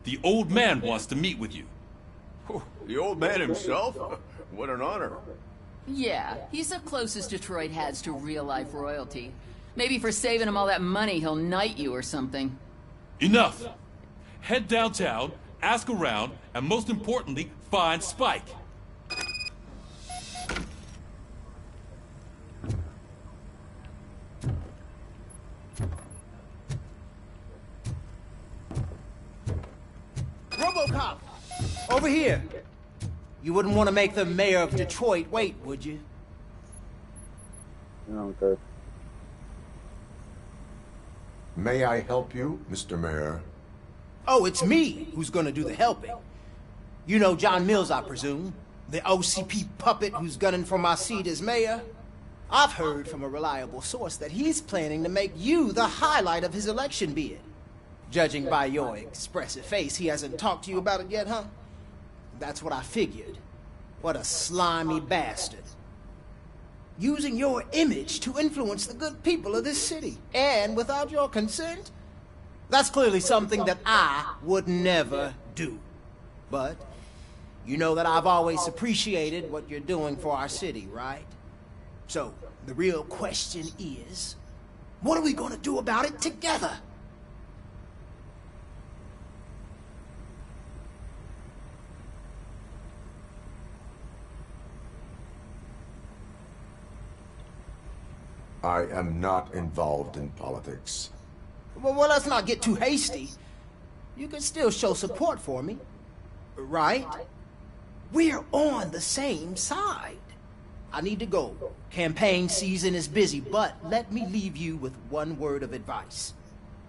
The old man wants to meet with you. Oh, the old man himself? What an honor. Yeah, he's the closest Detroit has to real-life royalty. Maybe for saving him all that money, he'll knight you or something. Enough! Head downtown, ask around, and most importantly, find Spike. Robocop! Over here! You wouldn't want to make the mayor of Detroit wait, would you? Okay. May I help you, Mr. Mayor? Oh, it's me who's gonna do the helping. You know John Mills, I presume? The OCP puppet who's gunning for my seat as mayor? I've heard from a reliable source that he's planning to make you the highlight of his election bid. Judging by your expressive face, he hasn't talked to you about it yet, huh? That's what I figured. What a slimy bastard. Using your image to influence the good people of this city, and without your consent? That's clearly something that I would never do. But you know that I've always appreciated what you're doing for our city, right? So, the real question is, what are we gonna do about it together? I am not involved in politics. Well, let's not get too hasty. You can still show support for me, right? We're on the same side. I need to go. Campaign season is busy, but let me leave you with one word of advice.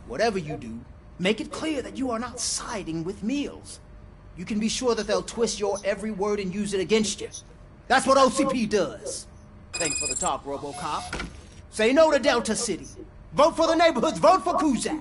Whatever you do, make it clear that you are not siding with Mills. You can be sure that they'll twist your every word and use it against you. That's what OCP does. Thanks for the talk, Robocop. Say no to Delta City. Vote for the neighborhoods. Vote for Kuzak.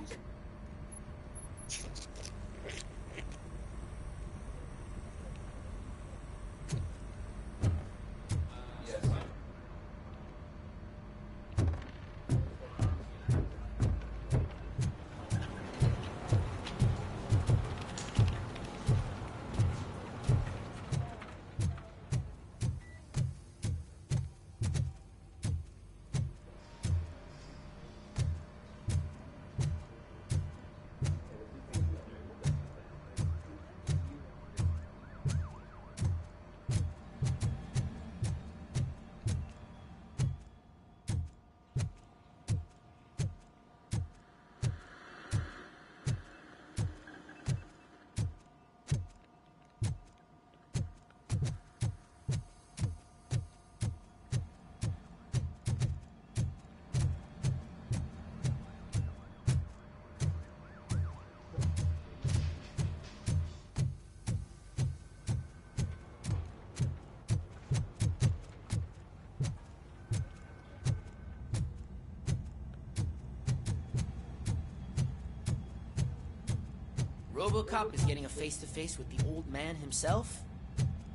Robocop is getting a face-to-face with the old man himself?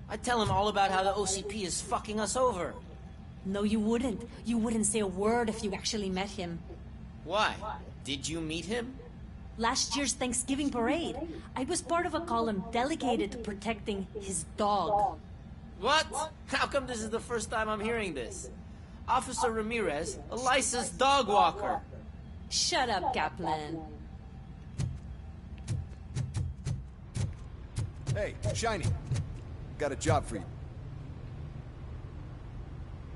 I'd tell him all about how the OCP is fucking us over. No, you wouldn't. You wouldn't say a word if you actually met him. Why? Did you meet him? Last year's Thanksgiving parade, I was part of a column delegated to protecting his dog. What? How come this is the first time I'm hearing this? Officer Ramirez, a licensed dog walker. Shut up, Kaplan. Hey, Shiny. Got a job for you.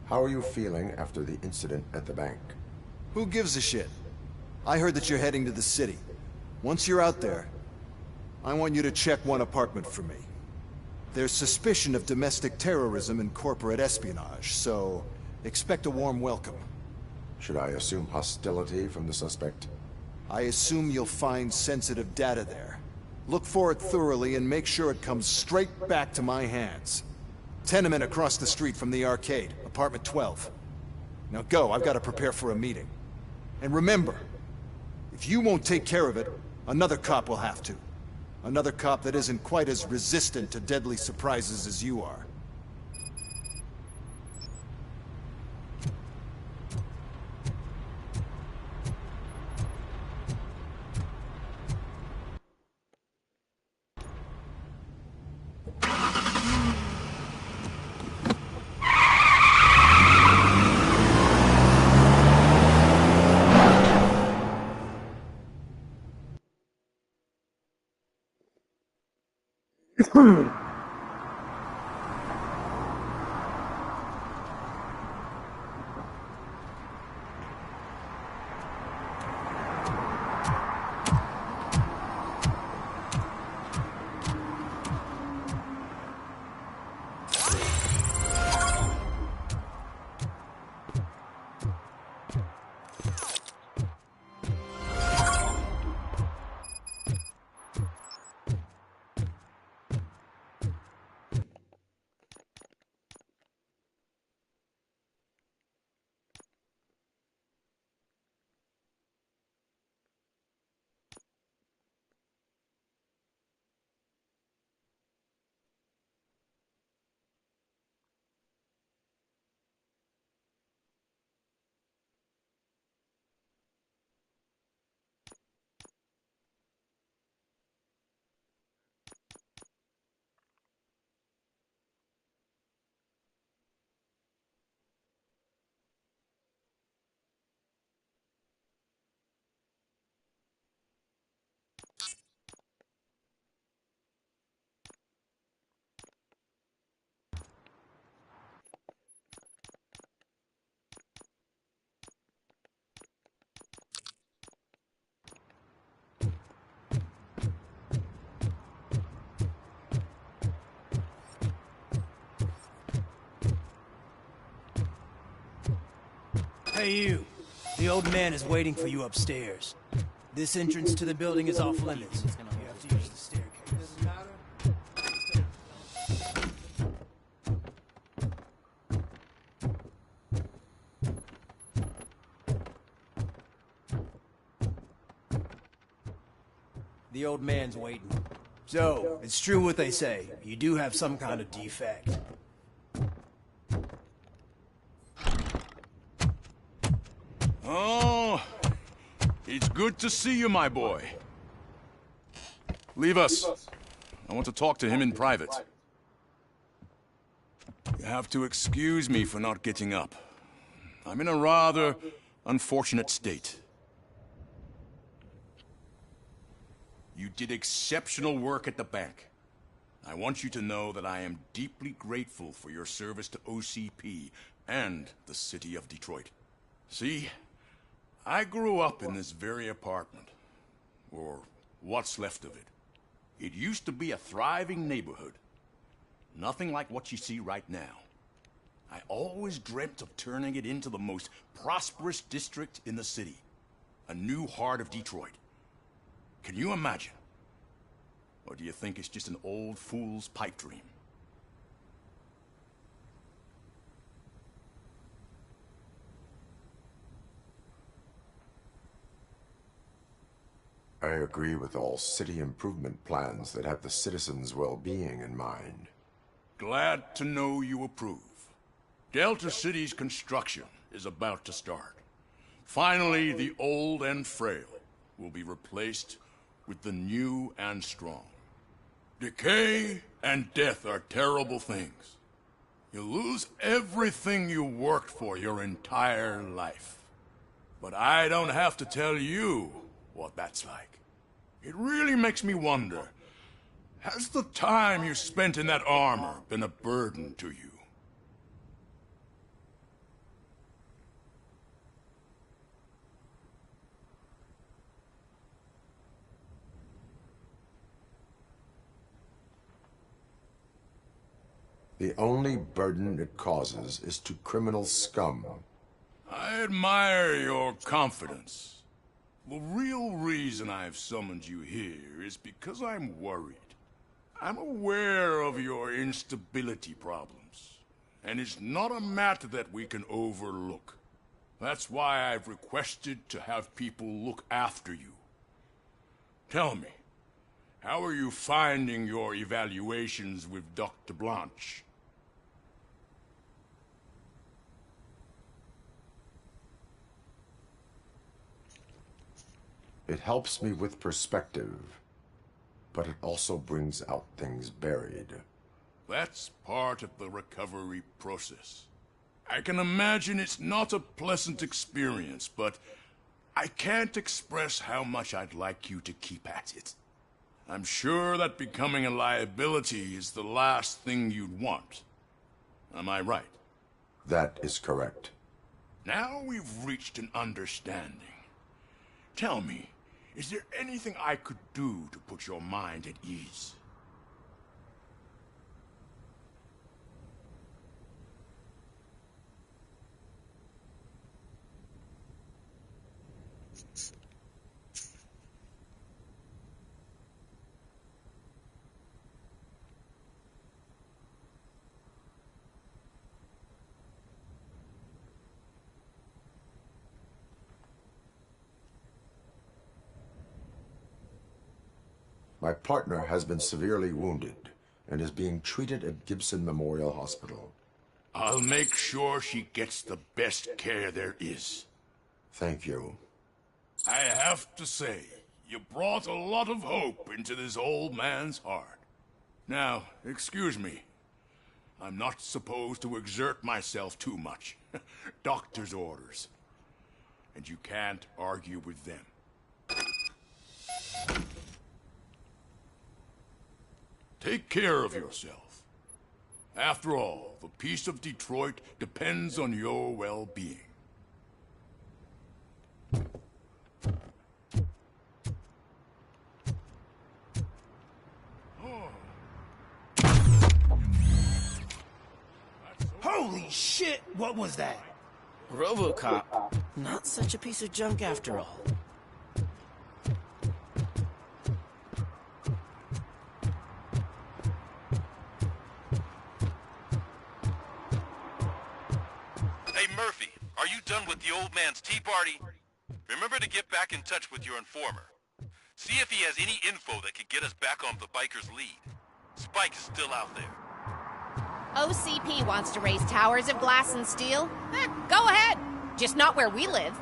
How are you feeling after the incident at the bank? Who gives a shit? I heard that you're heading to the city. Once you're out there, I want you to check one apartment for me. There's suspicion of domestic terrorism and corporate espionage, so expect a warm welcome. Should I assume hostility from the suspect? I assume you'll find sensitive data there. Look for it thoroughly and make sure it comes straight back to my hands. Tenement across the street from the arcade, apartment 12. Now go, I've got to prepare for a meeting. And remember, if you won't take care of it, another cop will have to. Another cop that isn't quite as resistant to deadly surprises as you are. Hey, you. The old man is waiting for you upstairs. This entrance to the building is off limits. You have to use the staircase. The old man's waiting. So, it's true what they say. You do have some kind of defect. Oh, it's good to see you, my boy. Leave us. I want to talk to him in private. You have to excuse me for not getting up. I'm in a rather unfortunate state. You did exceptional work at the bank. I want you to know that I am deeply grateful for your service to OCP and the city of Detroit. See, I grew up in this very apartment, or what's left of it. It used to be a thriving neighborhood. Nothing like what you see right now. I always dreamt of turning it into the most prosperous district in the city. A new heart of Detroit. Can you imagine? Or do you think it's just an old fool's pipe dream? I agree with all city improvement plans that have the citizens' well-being in mind. Glad to know you approve. Delta City's construction is about to start. Finally, the old and frail will be replaced with the new and strong. Decay and death are terrible things. You lose everything you worked for your entire life. But I don't have to tell you what that's like. It really makes me wonder, has the time you spent in that armor been a burden to you? The only burden it causes is to criminal scum. I admire your confidence. The real reason I've summoned you here is because I'm worried. I'm aware of your instability problems, and it's not a matter that we can overlook. That's why I've requested to have people look after you. Tell me, how are you finding your evaluations with Dr. Blanche? It helps me with perspective, but it also brings out things buried. That's part of the recovery process. I can imagine it's not a pleasant experience, but I can't express how much I'd like you to keep at it. I'm sure that becoming a liability is the last thing you'd want. Am I right? That is correct. Now we've reached an understanding. Tell me, is there anything I could do to put your mind at ease? My partner has been severely wounded and is being treated at Gibson Memorial Hospital. I'll make sure she gets the best care there is. Thank you. I have to say, you brought a lot of hope into this old man's heart. Now, excuse me. I'm not supposed to exert myself too much. Doctor's orders. And you can't argue with them. Take care of yourself. After all, the peace of Detroit depends on your well-being. Holy shit! What was that? Robocop. Not such a piece of junk after all. Hey, Murphy, are you done with the old man's tea party? Remember to get back in touch with your informer. See if he has any info that could get us back on the biker's lead. Spike is still out there. OCP wants to raise towers of glass and steel? Go ahead. Just not where we live.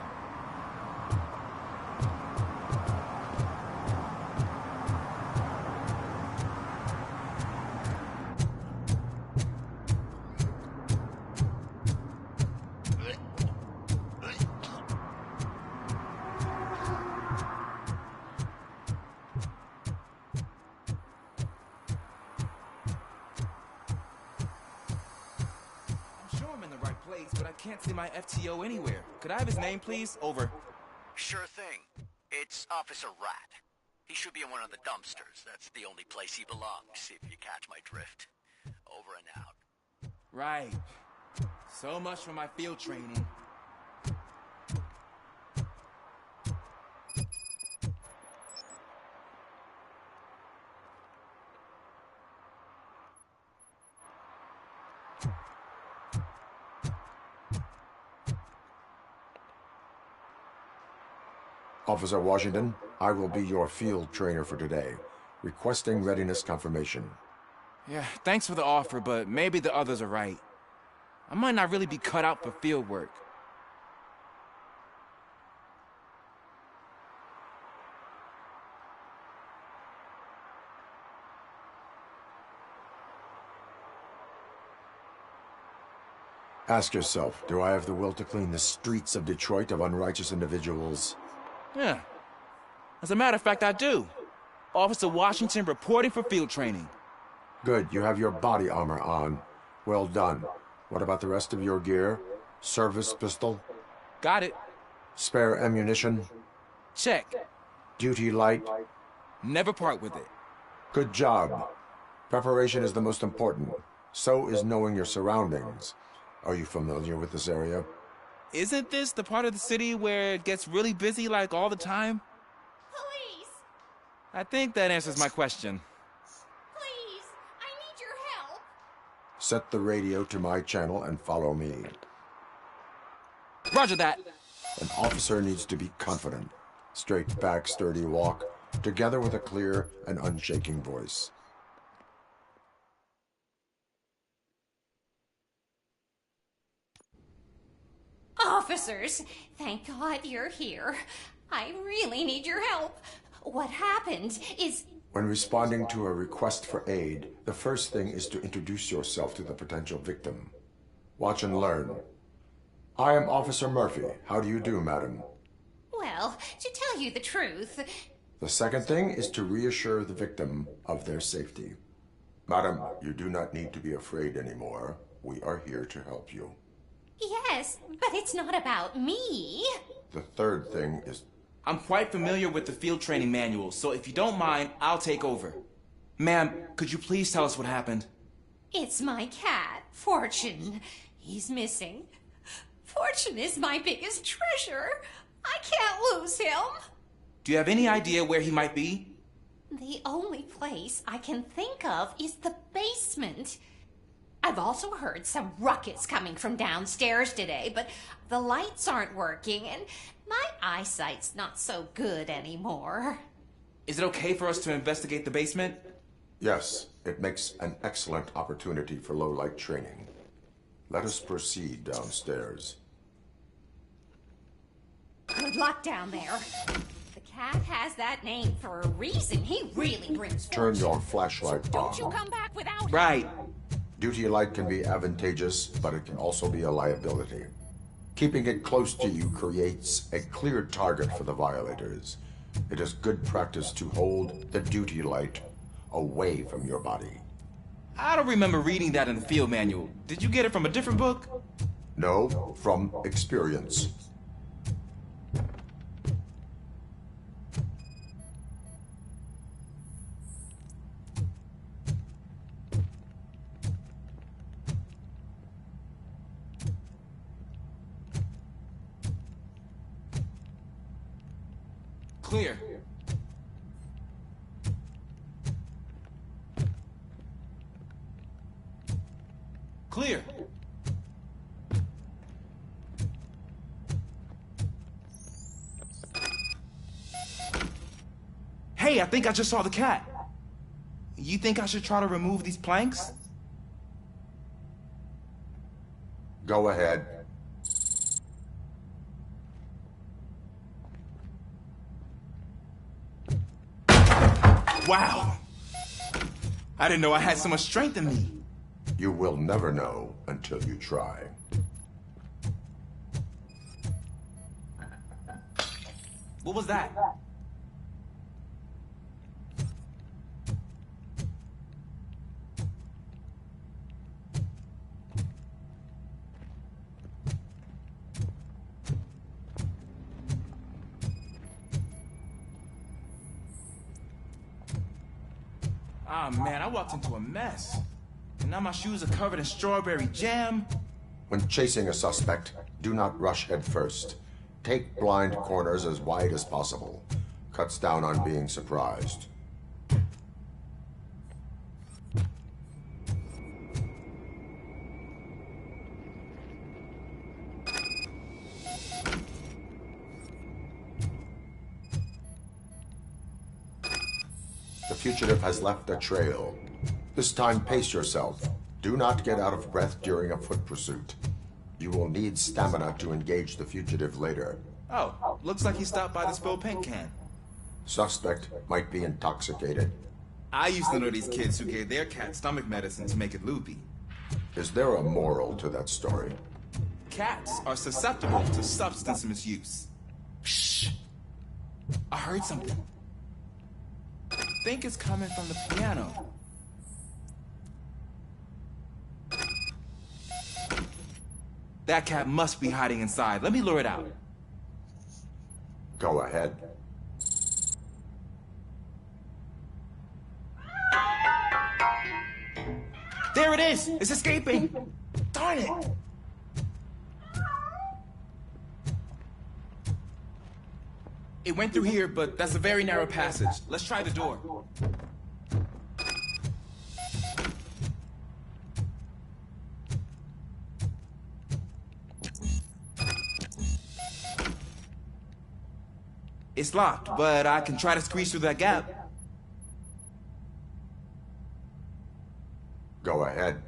But I can't see my FTO anywhere. Could I have his name, please? Over. Sure thing. It's Officer Rat. He should be in one of the dumpsters. That's the only place he belongs, if you catch my drift. Over and out. Right. So much for my field training. Officer Washington, I will be your field trainer for today. Requesting readiness confirmation. Yeah, thanks for the offer, but maybe the others are right. I might not really be cut out for field work. Ask yourself, do I have the will to clean the streets of Detroit of unrighteous individuals? Yeah. As a matter of fact, I do. Officer Washington reporting for field training. Good, you have your body armor on. Well done. What about the rest of your gear? Service pistol? Got it. Spare ammunition? Check. Duty light? Never part with it. Good job. Preparation is the most important. So is knowing your surroundings. Are you familiar with this area? Isn't this the part of the city where it gets really busy, like, all the time? Police! I think that answers my question. Please! I need your help! Set the radio to my channel and follow me. Roger that. An officer needs to be confident. Straight back, sturdy walk, together with a clear and unshaking voice. Officers, thank God you're here. I really need your help. What happened is... When responding to a request for aid, the first thing is to introduce yourself to the potential victim. Watch and learn. I am Officer Murphy. How do you do, madam? Well, to tell you the truth, The second thing is to reassure the victim of their safety. Madam, you do not need to be afraid anymore. We are here to help you. Yes, but it's not about me. The third thing is... I'm quite familiar with the field training manual, so if you don't mind, I'll take over. Ma'am, could you please tell us what happened? It's my cat, Fortune. He's missing. Fortune is my biggest treasure. I can't lose him. Do you have any idea where he might be? The only place I can think of is the basement. I've also heard some ruckus coming from downstairs today, but the lights aren't working and my eyesight's not so good anymore. Is it okay for us to investigate the basement? Yes, it makes an excellent opportunity for low-light training. Let us proceed downstairs. Good luck down there. The cat has that name for a reason. He really brings Turn fortune. your flashlight on. Don't you come back without him. Right. Duty light can be advantageous, but it can also be a liability. Keeping it close to you creates a clear target for the violators. It is good practice to hold the duty light away from your body. I don't remember reading that in the field manual. Did you get it from a different book? No, from experience. Clear. Clear. Hey, I think I just saw the cat. You think I should try to remove these planks? Go ahead. Wow. I didn't know I had so much strength in me. You will never know until you try. What was that? Ah, man, I walked into a mess. And now my shoes are covered in strawberry jam. When chasing a suspect, do not rush head first. Take blind corners as wide as possible. Cuts down on being surprised. The fugitive has left a trail. This time, pace yourself. Do not get out of breath during a foot pursuit. You will need stamina to engage the fugitive later. Oh, looks like he stopped by the spilled paint can. Suspect might be intoxicated. I used to know these kids who gave their cat stomach medicine to make it loopy. Is there a moral to that story? Cats are susceptible to substance misuse. Shh! I heard something. I think it's coming from the piano. That cat must be hiding inside. Let me lure it out. Go ahead. There it is! It's escaping! Darn it! It went through here, but that's a very narrow passage. Let's try the door. It's locked, but I can try to squeeze through that gap. Go ahead.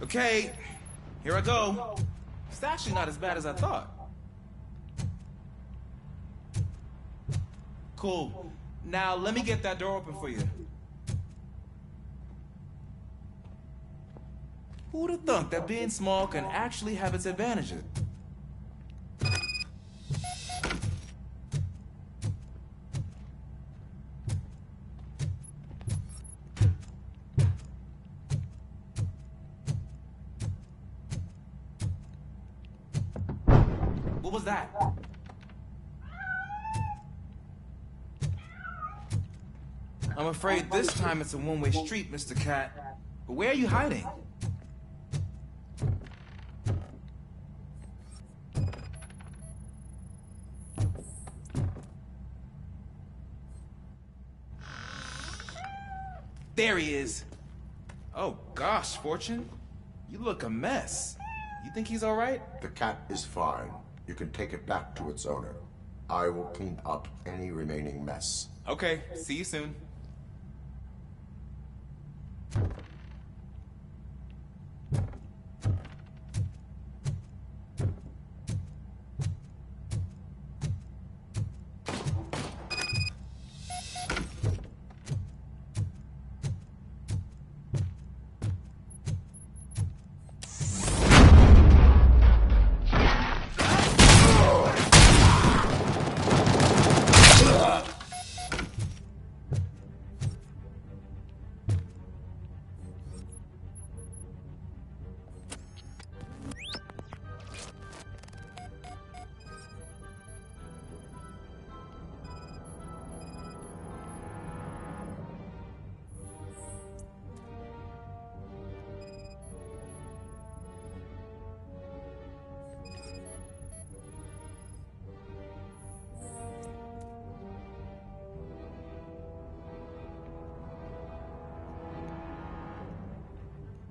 Okay, here I go. It's actually not as bad as I thought. Cool. Now let me get that door open for you. Who'd have thunk that being small can actually have its advantages? What was that? I'm afraid this time it's a one-way street, Mr. Cat. But where are you hiding? There he is. Oh gosh, Fortune. You look a mess. You think he's all right? The cat is fine. You can take it back to its owner. I will clean up any remaining mess. Okay, see you soon.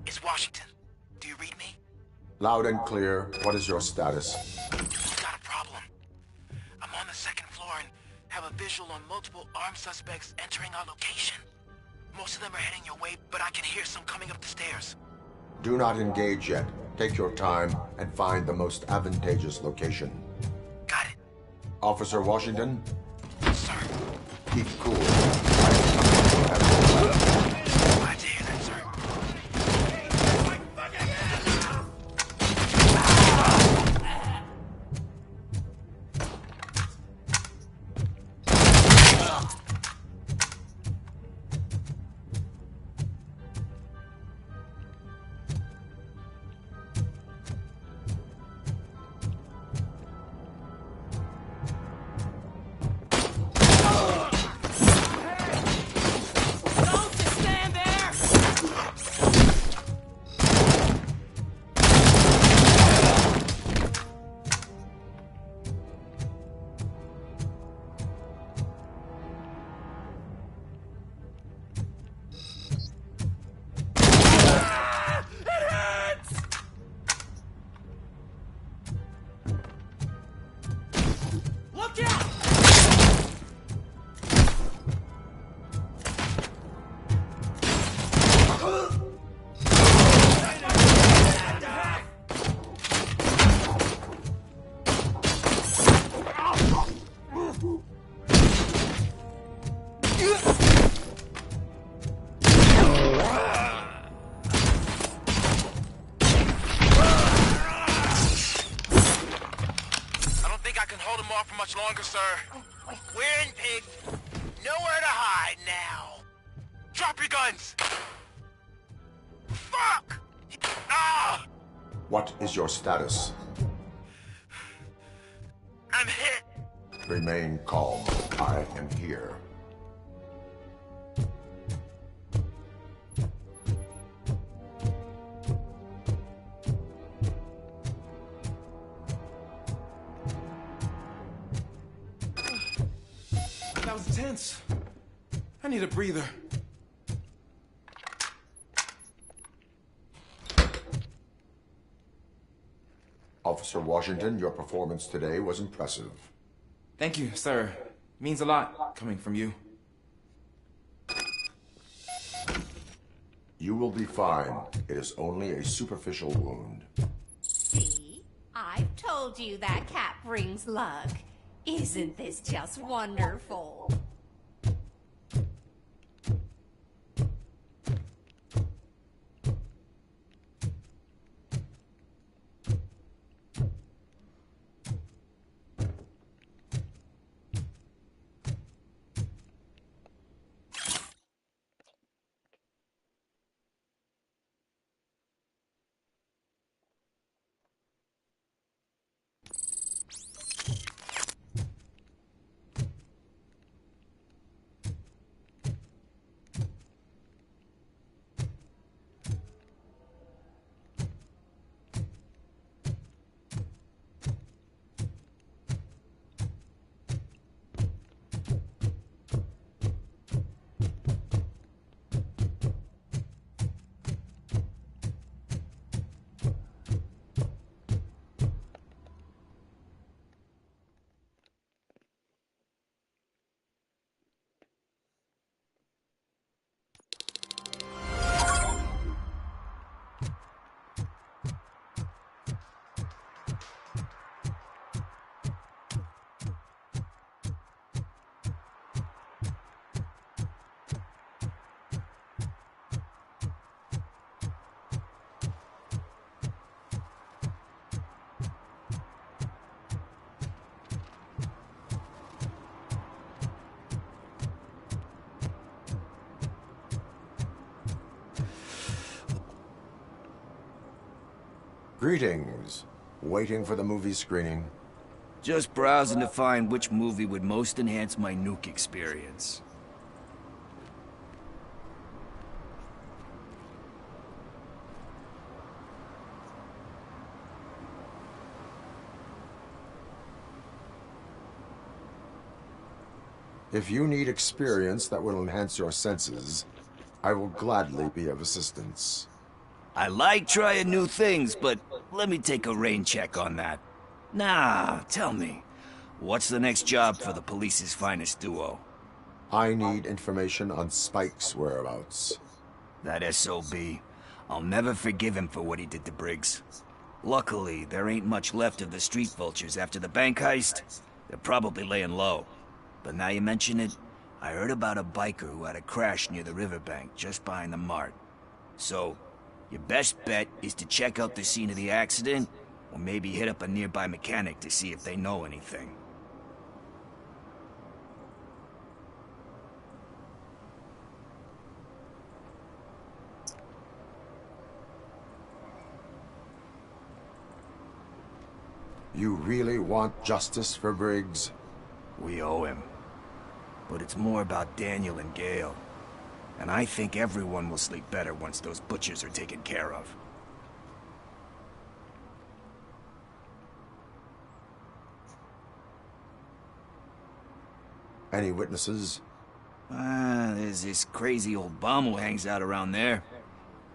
It's Washington. Do you read me? Loud and clear. What is your status? Got a problem. I'm on the second floor and have a visual on multiple armed suspects entering our location. Most of them are heading your way, but I can hear some coming up the stairs. Do not engage yet. Take your time and find the most advantageous location. Got it. Officer Washington? Sir. Keep cool. I am coming to everyone. Glad to hear that, sir. Much longer, sir. We're in, pig. Nowhere to hide now. Drop your guns. Fuck! Ah! What is your status? I'm hit. Remain calm. I am here. That was intense. I need a breather. Officer Washington, your performance today was impressive. Thank you, sir. Means a lot coming from you. You will be fine. It is only a superficial wound. See? I've told you that cat brings luck. Isn't this just wonderful? Greetings. Waiting for the movie screening. Just browsing to find which movie would most enhance my nuke experience. If you need experience that will enhance your senses, I will gladly be of assistance. I like trying new things, but let me take a rain check on that. Nah, tell me, what's the next job for the police's finest duo? I need information on Spike's whereabouts. That SOB. I'll never forgive him for what he did to Briggs. Luckily, there ain't much left of the street vultures after the bank heist. They're probably laying low. But now you mention it, I heard about a biker who had a crash near the riverbank just behind the mart. So, your best bet is to check out the scene of the accident, or maybe hit up a nearby mechanic to see if they know anything. You really want justice for Briggs? We owe him. But it's more about Daniel and Gale. And I think everyone will sleep better once those butchers are taken care of. Any witnesses? There's this crazy old bum who hangs out around there.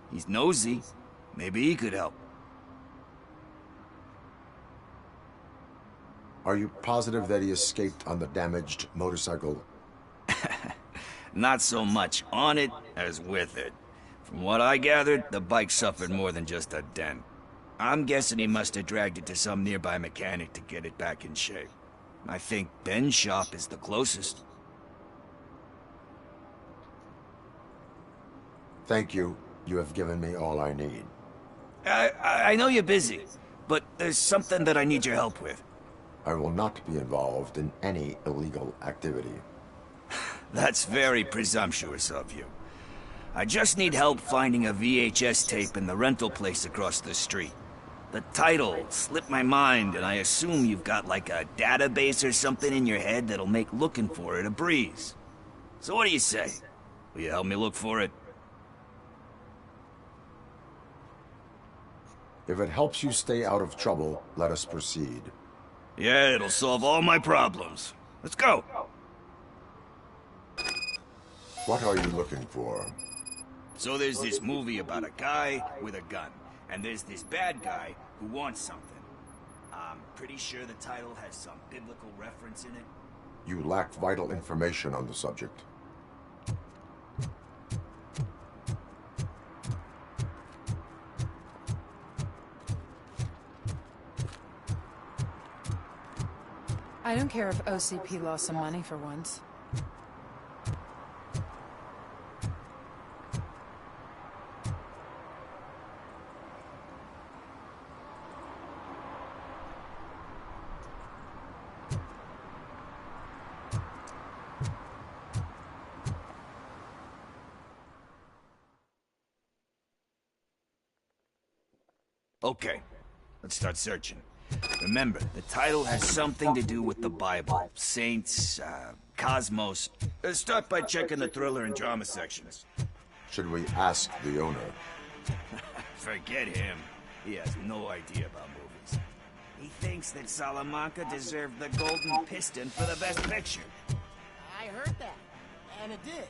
He's nosy. Maybe he could help. Are you positive that he escaped on the damaged motorcycle? Not so much on it as with it. From what I gathered, the bike suffered more than just a dent. I'm guessing he must have dragged it to some nearby mechanic to get it back in shape. I think Ben's shop is the closest. Thank you. You have given me all I need. I know you're busy, but there's something that I need your help with. I will not be involved in any illegal activity. That's very presumptuous of you. I just need help finding a VHS tape in the rental place across the street. The title slipped my mind, and I assume you've got like a database or something in your head that'll make looking for it a breeze. So what do you say? Will you help me look for it? If it helps you stay out of trouble, let us proceed. Yeah, it'll solve all my problems. Let's go! What are you looking for? So there's this movie about a guy with a gun, and there's this bad guy who wants something. I'm pretty sure the title has some biblical reference in it. You lack vital information on the subject. I don't care if OCP lost some money for once. Okay, let's start searching. Remember, the title has something to do with the Bible, saints, cosmos. Start by checking the thriller and drama sections. Should we ask the owner? Forget him. He has no idea about movies. He thinks that Salamanca deserved the Golden Piston for the Best Picture. I heard that, and it did.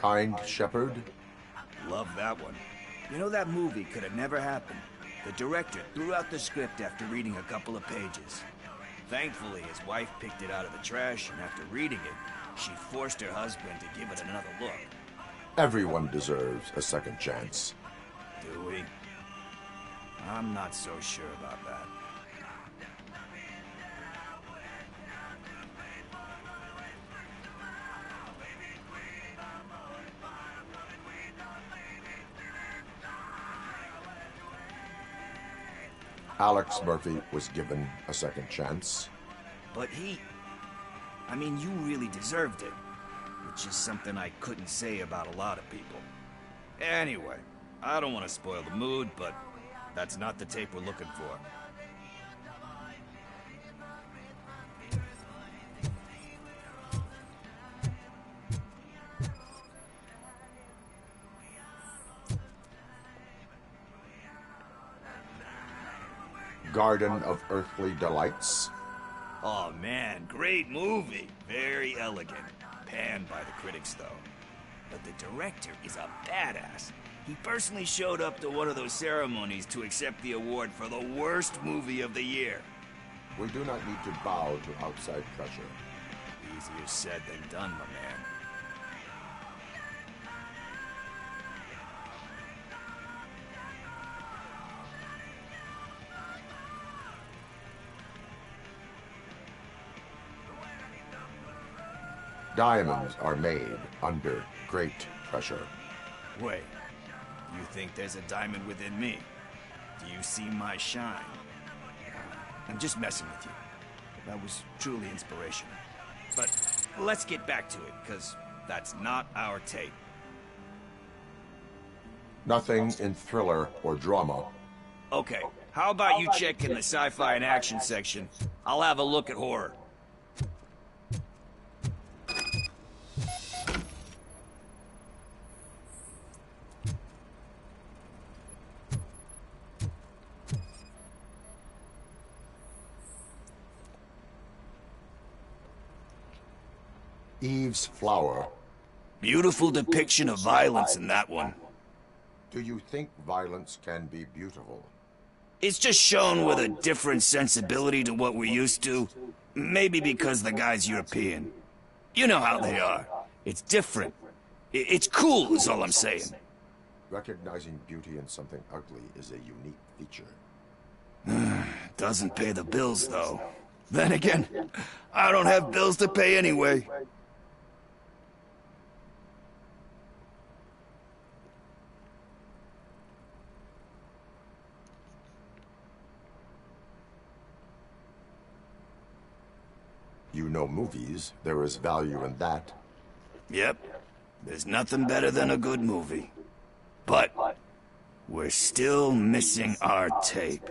kind shepherd? Love that one. You know, that movie could have never happened. The director threw out the script after reading a couple of pages. Thankfully, his wife picked it out of the trash, and after reading it, she forced her husband to give it another look. Everyone deserves a second chance. Do we? I'm not so sure about that. Alex Murphy was given a second chance. But I mean, you really deserved it. Which is something I couldn't say about a lot of people. Anyway, I don't want to spoil the mood, but that's not the tape we're looking for. Garden of Earthly Delights. Oh man, great movie. Very elegant. Panned by the critics, though. But the director is a badass. He personally showed up to one of those ceremonies to accept the award for the worst movie of the year. We do not need to bow to outside pressure. Easier said than done, my man. Diamonds are made under great pressure. Wait, you think there's a diamond within me? Do you see my shine? I'm just messing with you. That was truly inspirational. But let's get back to it, because that's not our tape. Nothing in thriller or drama. Okay, how about you check in the sci-fi and action section? I'll have a look at horror. Eve's Flower. Beautiful depiction of violence in that one. Do you think violence can be beautiful? It's just shown with a different sensibility to what we're used to. Maybe because the guy's European. You know how they are. It's different. It's cool, is all I'm saying. Recognizing beauty in something ugly is a unique feature. Doesn't pay the bills, though. Then again, I don't have bills to pay anyway. You know movies. There is value in that. Yep. There's nothing better than a good movie. But we're still missing our tape.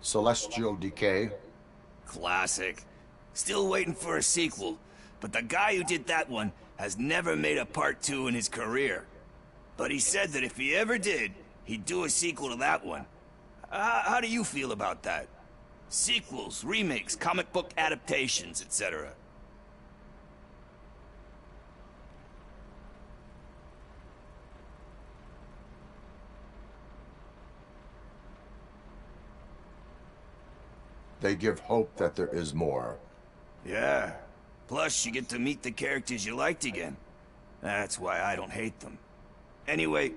Celestial Decay. Classic. Still waiting for a sequel. But the guy who did that one has never made a part 2 in his career. But he said that if he ever did, he'd do a sequel to that one. How do you feel about that? Sequels, remakes, comic book adaptations, etc. They give hope that there is more. Yeah. Plus, you get to meet the characters you liked again. That's why I don't hate them. Anyway,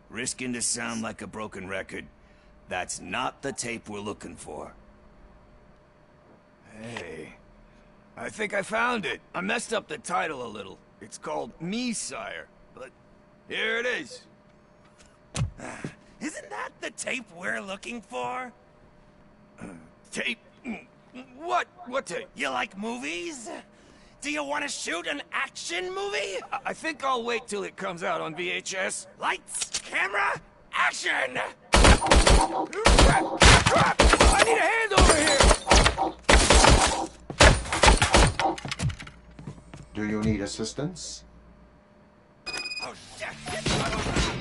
risking to sound like a broken record, that's not the tape we're looking for. Hey, I think I found it. I messed up the title a little. It's called Me, Sire, but here it is. Isn't that the tape we're looking for? Tape? What? What tape? You like movies? Do you want to shoot an action movie? I think I'll wait till it comes out on VHS. Lights, camera, action! I need a hand over here! Do you need assistance? Oh, shit!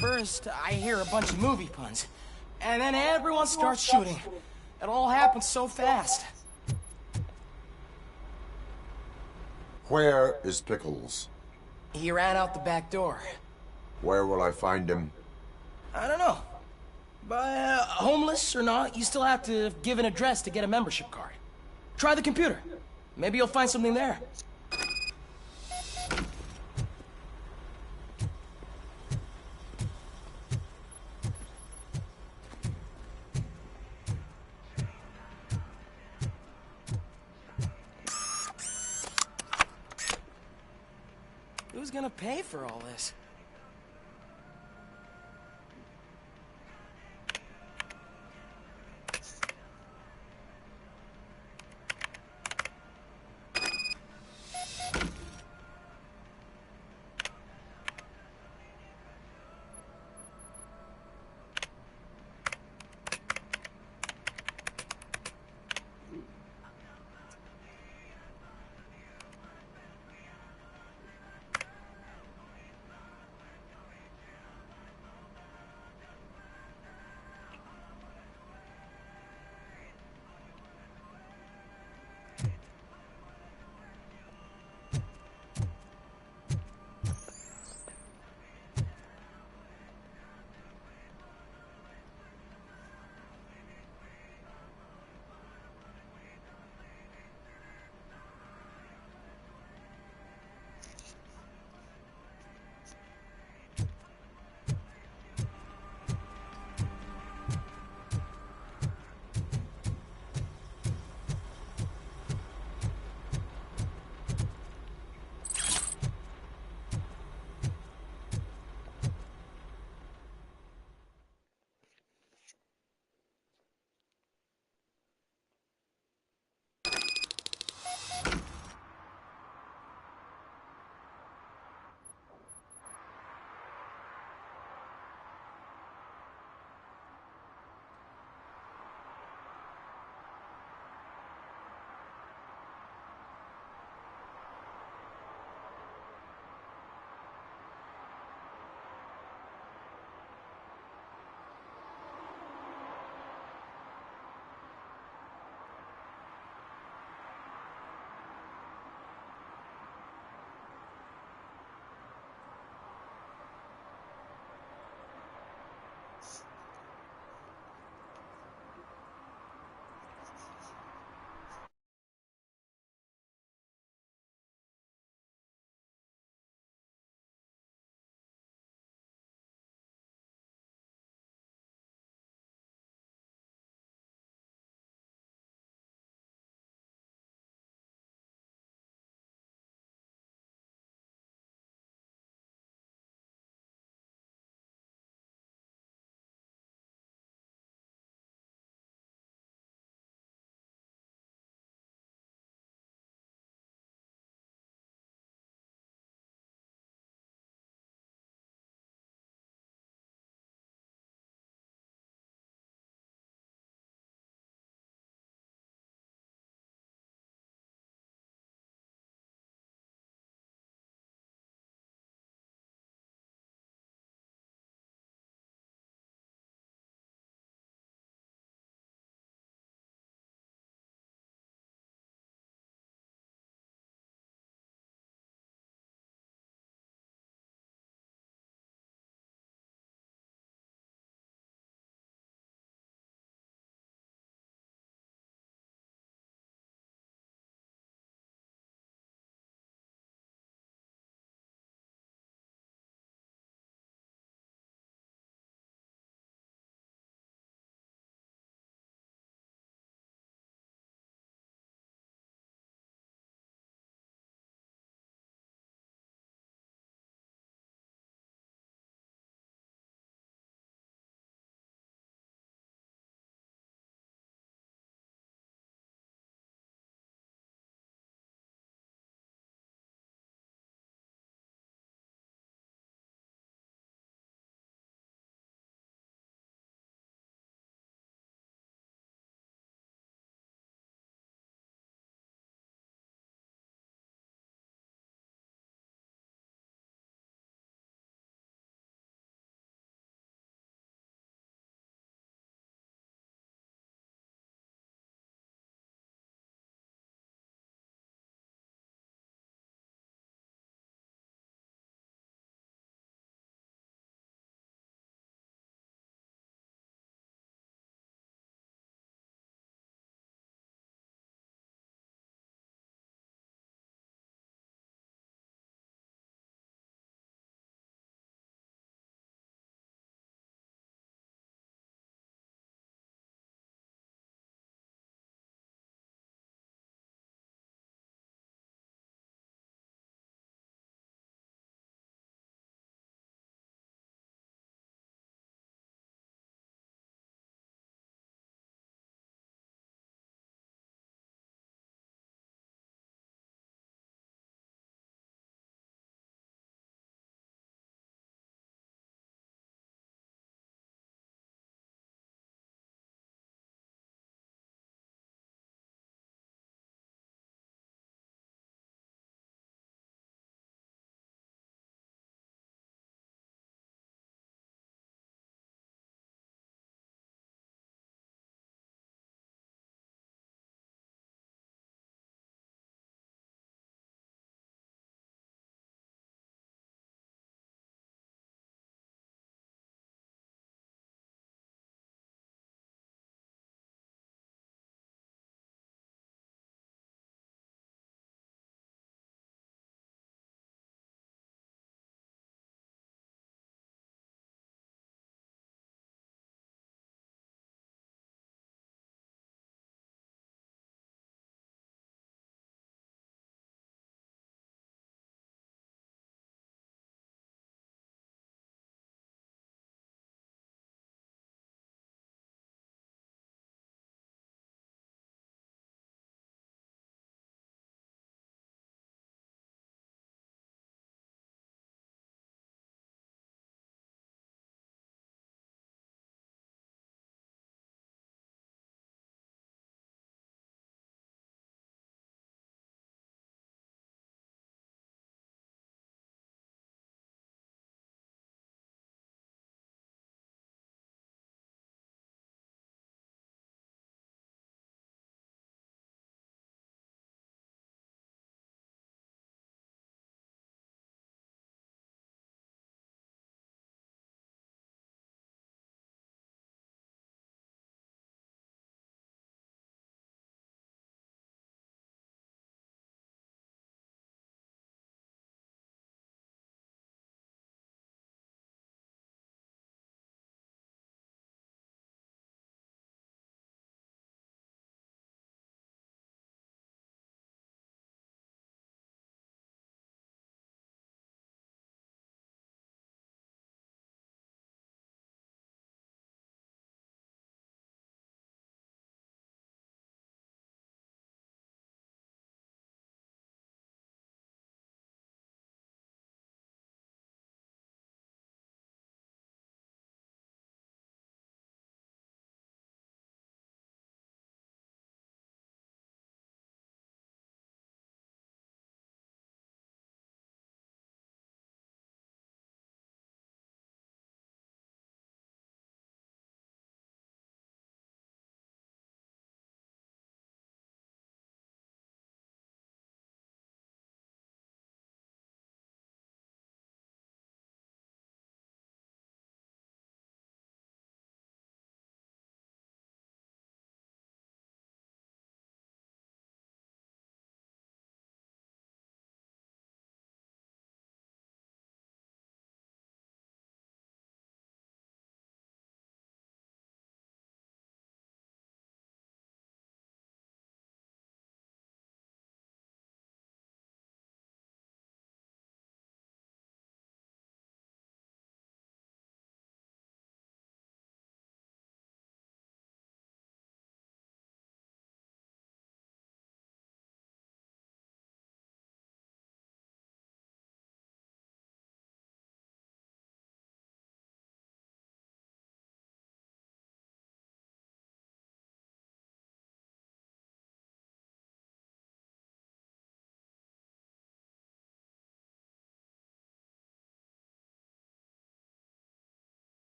First, I hear a bunch of movie puns, and then everyone starts shooting. It all happens so fast. Where is Pickles? He ran out the back door. Where will I find him? I don't know. But homeless or not, you still have to give an address to get a membership card. Try the computer. Maybe you'll find something there. Who's gonna pay for all this?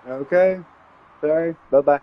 Okay. Sorry. Bye-bye.